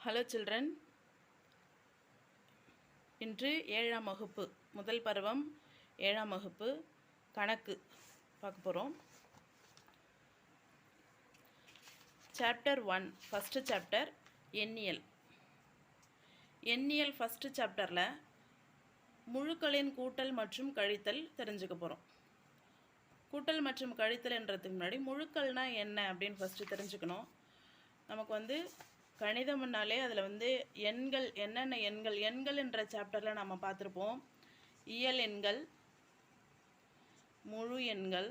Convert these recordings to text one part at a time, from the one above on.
Hello children, இன்று 7ஆம் வகுப்பு முதல் பருவம் 7ஆம் வகுப்பு கணக்கு பார்க்க போகிறோம். Chapter 1 first chapter எண்ணியல். எண்ணியல் first chapterல முழுக்களின் கூட்டல் மற்றும் கழித்தல் தெரிஞ்சுக்க போகிறோம். கூட்டல் மற்றும் கழித்தல் என்றதுக்கு முன்னாடி முழுக்கள்னா என்ன அப்படின்னு ஃபஸ்ட்டு தெரிஞ்சுக்கணும். நமக்கு கணிதம்னாலே அதில் எண்கள் என்னென்ன எண்கள் என்ற சாப்டரில் நம்ம பார்த்துருப்போம். இயல் எண்கள், முழு எண்கள்,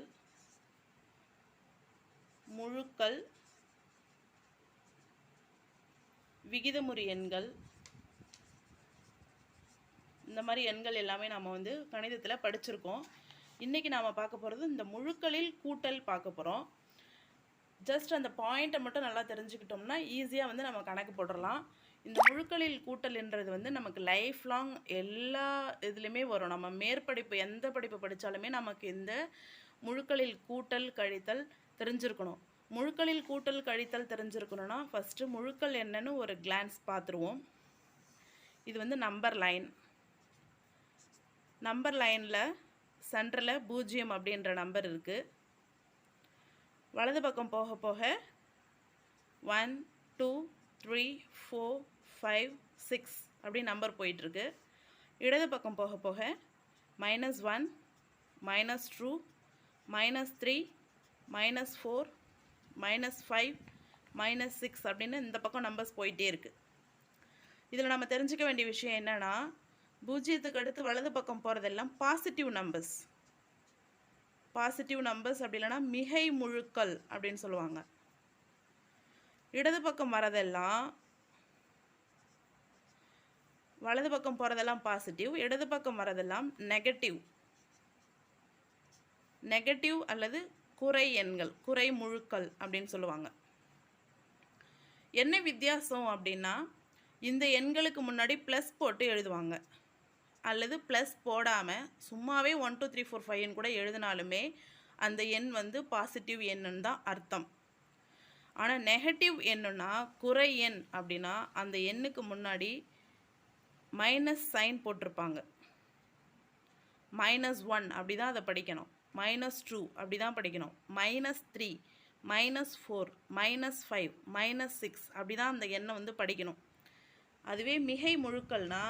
முழுக்கள், விகிதமுறு எண்கள், இந்த மாதிரி எண்கள் எல்லாமே நம்ம கணிதத்தில் படிச்சிருக்கோம். இன்றைக்கி நாம் பார்க்க போகிறது இந்த முழுக்களில் கூட்டல் பார்க்க போகிறோம். ஜஸ்ட் அந்த பாயிண்ட்டை மட்டும் நல்லா தெரிஞ்சுக்கிட்டோம்னா ஈஸியாக நம்ம கணக்கு போட்டுடலாம். இந்த முழுக்களில் கூட்டல் என்றது நமக்கு லைஃப் லாங் எல்லா இதுலேயுமே வரும். நம்ம மேற்படிப்பு எந்த படிப்பு படித்தாலுமே நமக்கு இந்த முழுக்களில் கூட்டல் கழித்தல் தெரிஞ்சிருக்கணும். முழுக்களில் கூட்டல் கழித்தல் தெரிஞ்சிருக்கணும்னா ஃபஸ்ட்டு முழுக்கள் என்னன்னு ஒரு கிளான்ஸ் பார்த்துருவோம். இது நம்பர் லைன். நம்பர் லைனில் சென்டரில் 0 அப்படின்ற நம்பர் இருக்குது. வலது பக்கம் போக போக 1 2 3 4 5 6 அப்படி நம்பர் போயிட்டுருக்கு. இடது பக்கம் போக போக -1 -2 -3 -4 -5 -6 அப்படின்னு இந்த பக்கம் நம்பர்ஸ் போயிட்டே இருக்குது. இதில் நம்ம தெரிஞ்சுக்க வேண்டிய விஷயம் என்னென்னா, 0க்கு அடுத்து வலது பக்கம் போகிறதெல்லாம் பாசிட்டிவ் நம்பர்ஸ். பாசிட்டிவ் நம்பர்ஸ் அப்படி இல்லைனா மிகை முழுக்கள் அப்படின்னு சொல்லுவாங்க. இடது பக்கம் வரதெல்லாம் வலது பக்கம் போகிறதெல்லாம் பாசிட்டிவ், இடது பக்கம் வரதெல்லாம் நெகட்டிவ். நெகட்டிவ் அல்லது குறை எண்கள், குறை முழுக்கள் அப்படின்னு சொல்லுவாங்க. என்ன வித்தியாசம் அப்படின்னா, இந்த எண்களுக்கு முன்னாடி ப்ளஸ் போட்டு எழுதுவாங்க, அல்லது ப்ளஸ் போடாமல் சும்மாவே 1 2 3 4 5 கூட எழுதினாலுமே அந்த எண் பாசிட்டிவ் எண்ணுன்னு தான் அர்த்தம். ஆனால் நெகட்டிவ் எண்ணுன்னா, குறை எண் அப்படின்னா அந்த எண்ணுக்கு முன்னாடி மைனஸ் சைன் போட்டிருப்பாங்க. -1 அப்படி தான் அதை படிக்கணும், -2 அப்படி தான் படிக்கணும், -3 -4 -5 -6 அப்படி தான் அந்த எண்ணை படிக்கணும். அதுவே மிகை முழுக்கள்னா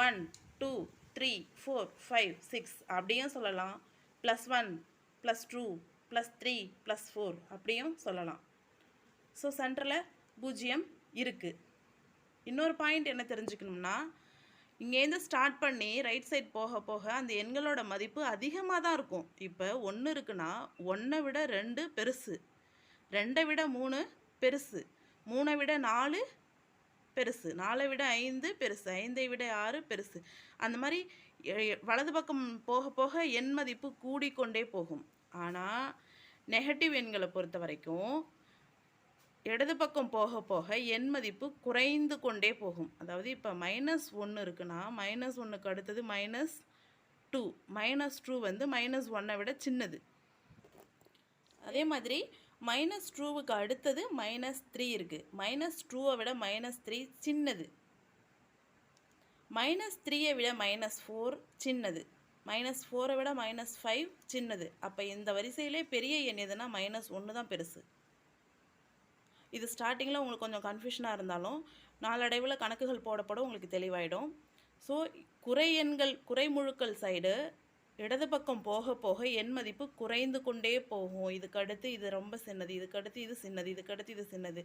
1 2 3 4 5 6 அப்படியும் சொல்லலாம், +1 +2 +3 +4 அப்படியும் சொல்லலாம். ஸோ சென்டரில் 0 இருக்குது. இன்னொரு பாயிண்ட் என்ன தெரிஞ்சுக்கணும்னா, இங்கேருந்து ஸ்டார்ட் பண்ணி ரைட் சைட் போக போக அந்த எண்களோட மதிப்பு அதிகமாக தான் இருக்கும். இப்போ 1 இருக்குன்னா 1 விட 2 பெருசு, 2 விட 3 பெருசு, 3 விட 4 பெருசு, 4 விட 5 பெருசு, 5 விட 6 பெருசு. அந்த மாதிரி வலது பக்கம் போக போக எண் மதிப்பு கூடிக்கொண்டே போகும். ஆனால் நெகட்டிவ் எண்களை பொறுத்த வரைக்கும் இடது பக்கம் போக போக எண் மதிப்பு குறைந்து கொண்டே போகும். அதாவது இப்போ -1 இருக்குன்னா -1க்கு அடுத்தது -2, -2 -1 விட சின்னது. அதே மாதிரி -2க்கு அடுத்தது -3 இருக்குது. -2 விட -3 சின்னது, -3 விட -4 சின்னது, -4 விட -5 சின்னது. அப்போ இந்த வரிசையிலே பெரிய எண் எதுனா -1 தான் பெருசு. இது ஸ்டார்டிங்கில் உங்களுக்கு கொஞ்சம் கன்ஃபியூஷனாக இருந்தாலும் நாளடைவில் கணக்குகள் போடப்பட உங்களுக்கு தெளிவாயிடும். ஸோ குறை எண்கள், குறை முழுக்கள் சைடு இடது பக்கம் போக போக எண் மதிப்பு குறைந்து கொண்டே போகும். இதுக்கடுத்து இது ரொம்ப சின்னது, இதுக்கடுத்து இது சின்னது, இதுக்கடுத்து இது சின்னது,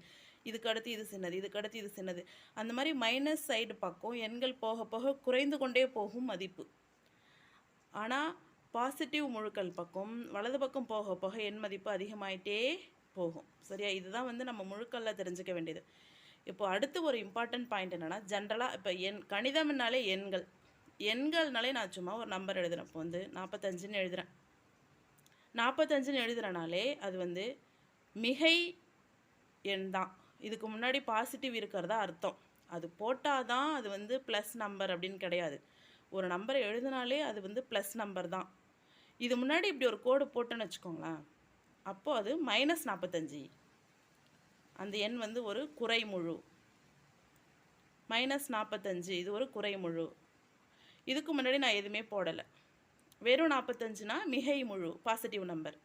இதுக்கடுத்து இது சின்னது, இதுக்கடுத்து இது சின்னது. அந்த மாதிரி மைனஸ் சைடு பக்கம் எண்கள் போக போக குறைந்து கொண்டே போகும் மதிப்பு. ஆனால் பாசிட்டிவ் முழுக்கள் பக்கம் வலது பக்கம் போக போக எண் மதிப்பு அதிகமாயிட்டே போகும். சரியா? இதுதான் நம்ம முழுக்களில் தெரிஞ்சுக்க வேண்டியது. இப்போ அடுத்து ஒரு இம்பார்ட்டன்ட் பாயிண்ட் என்னென்னா, ஜென்ரலாக இப்போ கணிதம்னாலே எண்கள்னாலே நான் சும்மா ஒரு நம்பர் எழுதுகிறேன். இப்போ 45ன்னு எழுதுகிறேன். 45ன்னு எழுதுகிறனாலே அது மிகை எண் தான். இதுக்கு முன்னாடி பாசிட்டிவ் இருக்கிறதா அர்த்தம். அது போட்டால் தான் அது ப்ளஸ் நம்பர் அப்படின்னு கிடையாது. ஒரு நம்பரை எழுதினாலே அது ப்ளஸ் நம்பர் தான். இது முன்னாடி இப்படி ஒரு கோடு போட்டோன்னு வச்சுக்கோங்களேன், அப்போது அது -45. அந்த எண் ஒரு குறை முழு. -45 இது ஒரு குறைமுழு. இதுக்கு முன்னாடி நான் எதுவுமே போடலை. வெறும் 45னா மிகை முழு பாசிட்டிவ் நம்பர்.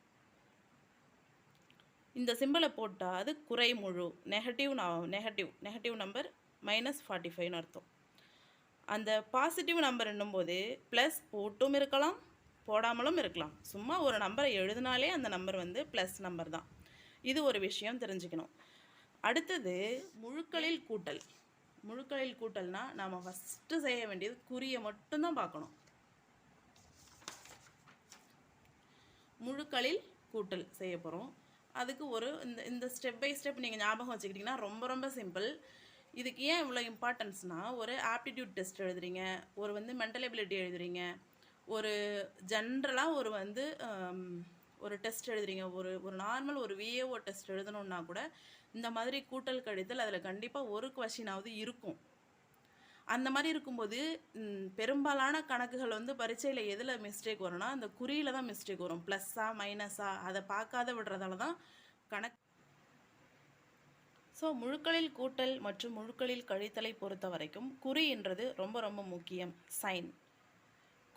இந்த சிம்பிளை போட்டால் அது குறைமுழு நெகட்டிவ் நம்பர் -45ன்னு அர்த்தம். அந்த பாசிட்டிவ் நம்பர் என்னும்போது ப்ளஸ் போட்டும் இருக்கலாம் போடாமலும் இருக்கலாம். சும்மா ஒரு நம்பரை எழுதினாலே அந்த நம்பர் வந்து ப்ளஸ் நம்பர் தான். இது ஒரு விஷயம் தெரிஞ்சுக்கணும். அடுத்தது முழுக்களில் கூட்டல். முழுக்களில் கூட்டல்னா நாம் ஃபஸ்ட்டு செய்ய வேண்டியது குறியை மட்டும்தான் பார்க்கணும். முழுக்களில் கூட்டல் செய்ய போகிறோம். அதுக்கு ஒரு இந்த ஸ்டெப் பை ஸ்டெப் நீங்கள் ஞாபகம் வச்சுக்கிட்டிங்கன்னா ரொம்ப ரொம்ப சிம்பிள். இதுக்கு ஏன் இவ்வளோ இம்பார்ட்டன்ஸ்னால், ஒரு ஆப்டிடியூட் டெஸ்ட் எழுதுறீங்க, ஒரு வந்து மென்டல் எபிலிட்டி எழுதுறீங்க, ஒரு ஜென்ரலாக ஒரு டெஸ்ட் எழுதுறீங்க, ஒரு நார்மல் ஒரு விஏஓ டெஸ்ட் எழுதணுன்னா கூட இந்த மாதிரி கூட்டல் கழித்தல் அதில் கண்டிப்பாக ஒரு கொஷினாவது இருக்கும். அந்த மாதிரி இருக்கும்போது பெரும்பாலான கணக்குகள் வந்து பரீட்சையில் எதில் மிஸ்டேக் வரும்னா அந்த குறியில் தான் மிஸ்டேக் வரும். ப்ளஸ்ஸா மைனஸா அதை பார்க்காத விடுறதால தான் கணக்கு. ஸோ முழுக்களில் கூட்டல் மற்றும் முழுக்களில் கழித்தலை பொறுத்த வரைக்கும் குறின்றது ரொம்ப ரொம்ப முக்கியம்.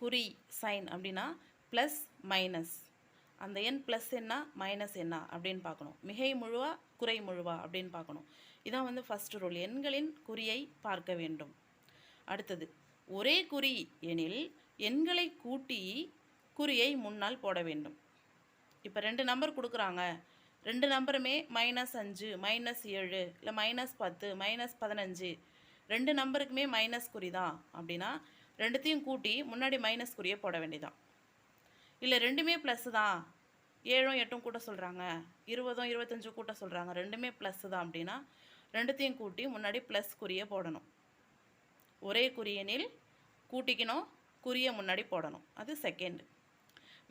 குறி சைன் அப்படின்னா ப்ளஸ் மைனஸ், அந்த எண் ப்ளஸ் என்ன மைனஸ் என்ன அப்படின்னு பார்க்கணும். மிகை முழுவா குறை முழுவா அப்படின்னு பார்க்கணும். இதான் வந்து ஃபஸ்ட் ரூல். எண்களின் குறியை பார்க்க வேண்டும். அடுத்தது ஒரே குறி எனில் எண்களை கூட்டி குறியை முன்னால் போட வேண்டும். இப்போ 2 நம்பர் கொடுக்குறாங்க, 2 நம்பருமே -5 -7 இல்லை -10 -15 2 நம்பருக்குமே மைனஸ் குறி தான் அப்படின்னா ரெண்டுத்தையும் கூட்டி முன்னாடி மைனஸ் குறியை போட வேண்டியதான். இல்லை ரெண்டுமே ப்ளஸ் தான், 7 8 கூட்ட சொல்கிறாங்க, 20 25 கூட்ட சொல்கிறாங்க, ரெண்டுமே ப்ளஸ் தான் அப்படின்னா ரெண்டுத்தையும் கூட்டி முன்னாடி ப்ளஸ் குறியை போடணும். ஒரே குறியெனில் கூட்டிக்கணும், குறியை முன்னாடி போடணும். அது செகண்ட்.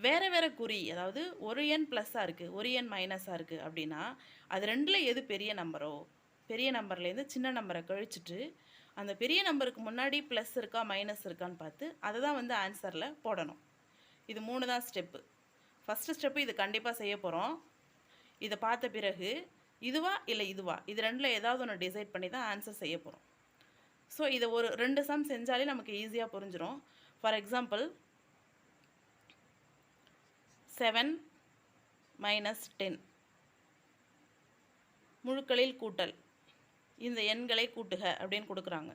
வேறு வேறு குறி, அதாவது ஒரு எண் ப்ளஸ்ஸாக இருக்குது ஒரு எண் மைனஸாக இருக்குது அப்படின்னா அது ரெண்டில் எது பெரிய நம்பரோ பெரிய நம்பர்லேருந்து சின்ன நம்பரை கழிச்சிட்டு அந்த பெரிய நம்பருக்கு முன்னாடி ப்ளஸ் இருக்கா மைனஸ் இருக்கான்னு பார்த்து அதை தான் வந்து ஆன்சரில் போடணும். இது 3 தான் ஸ்டெப்பு. ஃபஸ்ட்டு ஸ்டெப்பு இது கண்டிப்பாக செய்ய போகிறோம். இதை பார்த்த பிறகு இதுவா இல்லை இதுவா, இது ரெண்டில் ஏதாவது ஒன்று டிசைட் பண்ணி தான் ஆன்சர் செய்ய போகிறோம். ஸோ இதை ஒரு 2 சம் செஞ்சாலே நமக்கு ஈஸியாக புரிஞ்சிடும். ஃபார் எக்ஸாம்பிள் 7 - 10 முழுக்களில் கூட்டல், இந்த எண்களை கூட்டுக அப்படின்னு கொடுக்குறாங்க.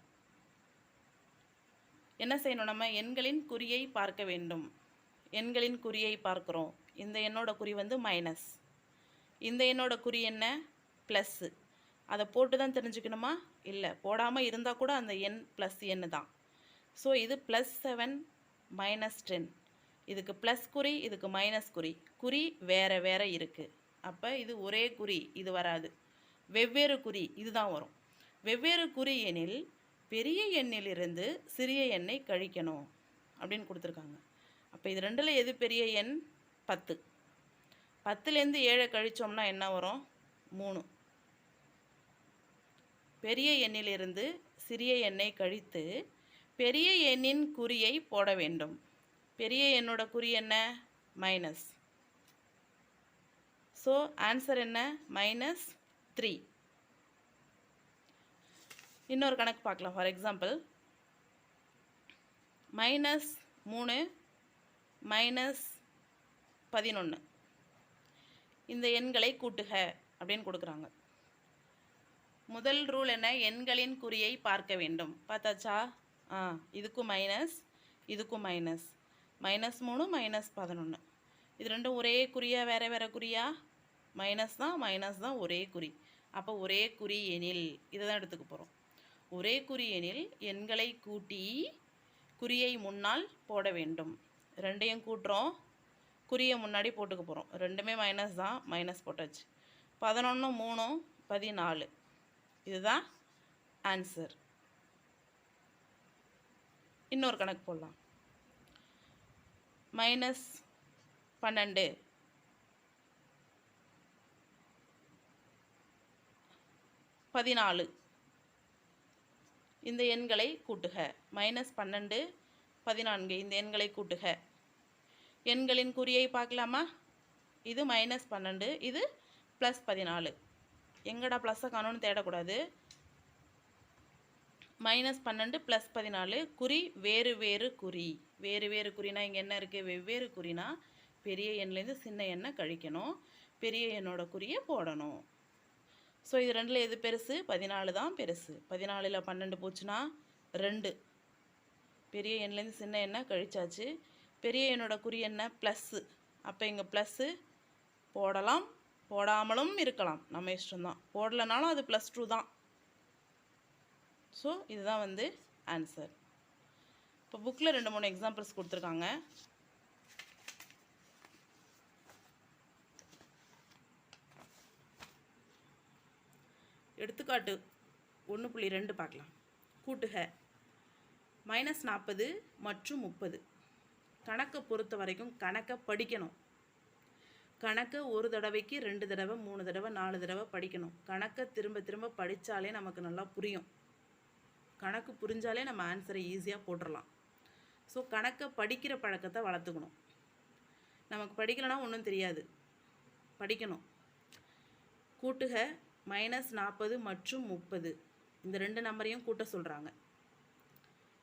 என்ன செய்யணும், நம்ம எண்களின் குறியை பார்க்க வேண்டும். எண்களின் குறியை பார்க்குறோம். இந்த எண்ணோட குறி வந்து மைனஸ், இந்த எண்ணோட குறி என்ன ப்ளஸ்ஸு. அதை போட்டு தான் தெரிஞ்சுக்கணுமா? இல்லை, போடாமல் இருந்தால் கூட அந்த எண் ப்ளஸ் எண்ணு தான். ஸோ இது +7 - 10. இதுக்கு ப்ளஸ் குறி, இதுக்கு மைனஸ் குறி வேறு வேறு இருக்குது. அப்போ இது ஒரே குறி இது வராது, வெவ்வேறு குறி இதுதான் வரும். வெவ்வேறு குறி எண்ணில் பெரிய எண்ணிலிருந்து சிறிய எண்ணை கழிக்கணும் அப்படின்னு கொடுத்துருக்காங்க. அப்போ இது ரெண்டில் எது பெரிய எண்? 10. 10லேருந்து 7 கழித்தோம்னா என்ன வரும்? 3. பெரிய எண்ணிலிருந்து சிறிய எண்ணை கழித்து பெரிய எண்ணின் குறியை போட வேண்டும். பெரிய எண்ணோட குறி என்ன? மைனஸ். ஸோ ஆன்சர் என்ன? -3. இன்னொரு கணக்கு பார்க்கலாம். ஃபார் எக்ஸாம்பிள் -3 -11 இந்த எண்களை கூட்டுக அப்படின்னு கொடுக்குறாங்க. முதல் ரூல் என்ன? எண்களின் குறியை பார்க்க வேண்டும். பார்த்தாச்சா? இதுக்கும் மைனஸ், இதுக்கும் மைனஸ். -3 -11 இது ரெண்டும் ஒரே குறியா வேறு வேறு குறியா? மைனஸ் தான் ஒரே குறி. அப்போ ஒரே குறி எனில் இதை தான் எடுத்துக்க போகிறோம். ஒரே குறி எனில் எண்களை கூட்டி குறியை முன்னால் போட வேண்டும். ரெண்டையும் கூட்டுறோம், குறியை முன்னாடி போட்டுக்க போகிறோம். ரெண்டுமே மைனஸ் தான், மைனஸ் போட்டாச்சு. 11 3 14 இதுதான் ஆன்சர். இன்னொரு கணக்கு போடலாம். -12 14 இந்த எண்களை கூட்டுக. -12 14 இந்த எண்களை கூட்டுக. எண்களின் குறியை பார்க்கலாமா? இது -12, இது +14. எங்கடா ப்ளஸ்ஸை காணோன்னு தேடக்கூடாது. -12 + 14 குறி வேறு வேறு குறி. வேறு வேறு குறினா இங்கே என்ன இருக்குது? வெவ்வேறு குறினா பெரிய எண்லேருந்து சின்ன எண்ணை கழிக்கணும், பெரிய எண்ணோட குறியை போடணும். ஸோ இது ரெண்டில் எது பெருசு? 14 தான் பெருசு. 14ல் 12 போச்சுன்னா 2. பெரிய எண்லேருந்து சின்ன எண்ணை கழிச்சாச்சு. பெரிய எண்ணோட குறி என்ன? ப்ளஸ்ஸு. அப்போ இங்கே ப்ளஸ்ஸு போடலாம், போடாமலும் இருக்கலாம், நம்ம இஷ்டம்தான். போடலைனாலும் அது +2 தான். ஸோ இதுதான் வந்து ஆன்சர். இப்போ புக்கில் 2-3 எக்ஸாம்பிள்ஸ் கொடுத்துருக்காங்க. எடுத்துக்காட்டு 1.2 பார்க்கலாம். கூட்டுக -40 மற்றும் 30. கணக்கை பொறுத்த வரைக்கும் கணக்கை படிக்கணும். கணக்கை ஒரு தடவைக்கு 2 தடவை 3 தடவை 4 தடவை படிக்கணும். கணக்கை திரும்ப திரும்ப படித்தாலே நமக்கு நல்லா புரியும். கணக்கு புரிஞ்சாலே நம்ம ஆன்சரை ஈஸியாக போட்டுடலாம். ஸோ கணக்கை படிக்கிற பழக்கத்தை வளர்த்துக்கணும். நமக்கு படிக்கலைன்னா ஒன்றும் தெரியாது, படிக்கணும். கூட்டுக -40 மற்றும் 30. இந்த 2 நம்பரையும் கூட்ட சொல்கிறாங்க.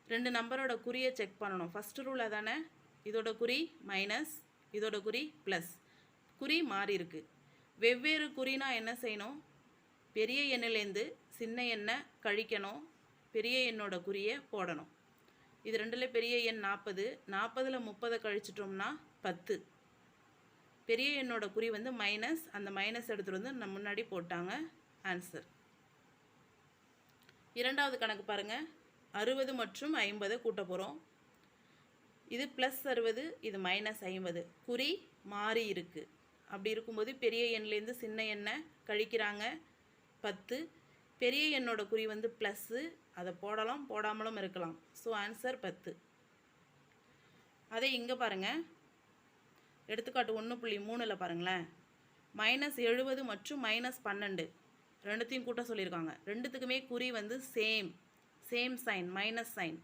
2 நம்பரோட குறியை செக் பண்ணணும். ஃபஸ்ட்டு ரூல் அதானே, இதோட குறி மைனஸ், இதோட குறி ப்ளஸ். குறி மாறி இருக்கு. வெவ்வேறு குறினா என்ன செய்யணும்? பெரிய எண்ணிலேருந்து சின்ன எண்ணை கழிக்கணும், பெரிய எண்ணோட குறியை போடணும். இது 2ல் பெரிய எண் 40, 40ல் 30 கழிச்சிட்டோம்னா 10. பெரிய எண்ணோட குறி வந்து மைனஸ், அந்த மைனஸ் எடுத்துகிட்டு வந்து நம்ம முன்னாடி போட்டாங்க, ஆன்சர். இரண்டாவது கணக்கு பாருங்கள். 60 மற்றும் 50 கூட்ட போகிறோம். இது +60, இது -50. குறி மாறி இருக்குது. அப்படி இருக்கும்போது பெரிய எண்லேருந்து சின்ன எண்ணை கழிக்கிறாங்க, 10. பெரிய எண்ணோட குறி வந்து ப்ளஸ்ஸு, அதை போடலாம், போடாமலும் இருக்கலாம். So answer 10. அதே இங்கே பாருங்கள், எடுத்துக்காட்டு 1.3ல் பாருங்களேன். -70 மற்றும் -12 ரெண்டுத்தையும் கூட்ட சொல்லியிருக்காங்க. ரெண்டுத்துக்குமே குறி வந்து சேம் சைன், மைனஸ் சைன்.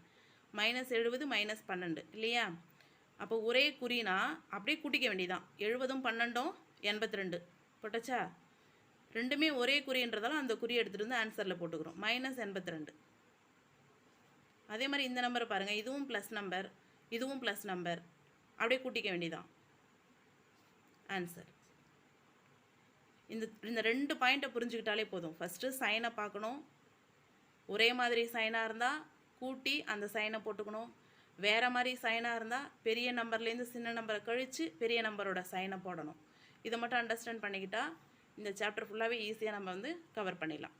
-70 -12 இல்லையா? அப்போ ஒரே குறினா அப்படியே கூட்டிக்க வேண்டியதான். 70ம் 12ம் 82 போட்டாச்சா? ரெண்டுமே ஒரே குறின்றதால அந்த குறியை எடுத்துகிட்டு வந்து ஆன்சரில் போட்டுக்கிறோம், -82. அதே மாதிரி இந்த நம்பரை பாருங்கள், இதுவும் ப்ளஸ் நம்பர், இதுவும் ப்ளஸ் நம்பர், அப்படியே கூட்டிக்க வேண்டியதான், ஆன்சர். இந்த 2 பாயிண்ட்டை புரிஞ்சுக்கிட்டாலே போதும். ஃபஸ்ட்டு சைனை பார்க்கணும். ஒரே மாதிரி சைனாக இருந்தால் கூட்டி அந்த சைனை போட்டுக்கணும். வேறு மாதிரி சைனாக இருந்தால் பெரிய நம்பர்லேருந்து சின்ன நம்பரை கழித்து பெரிய நம்பரோட சைனை போடணும். இதை மட்டும் அண்டர்ஸ்டாண்ட் பண்ணிக்கிட்டால் இந்த சாப்டர் ஃபுல்லாகவே ஈஸியாக நம்ம வந்து கவர் பண்ணிடலாம்.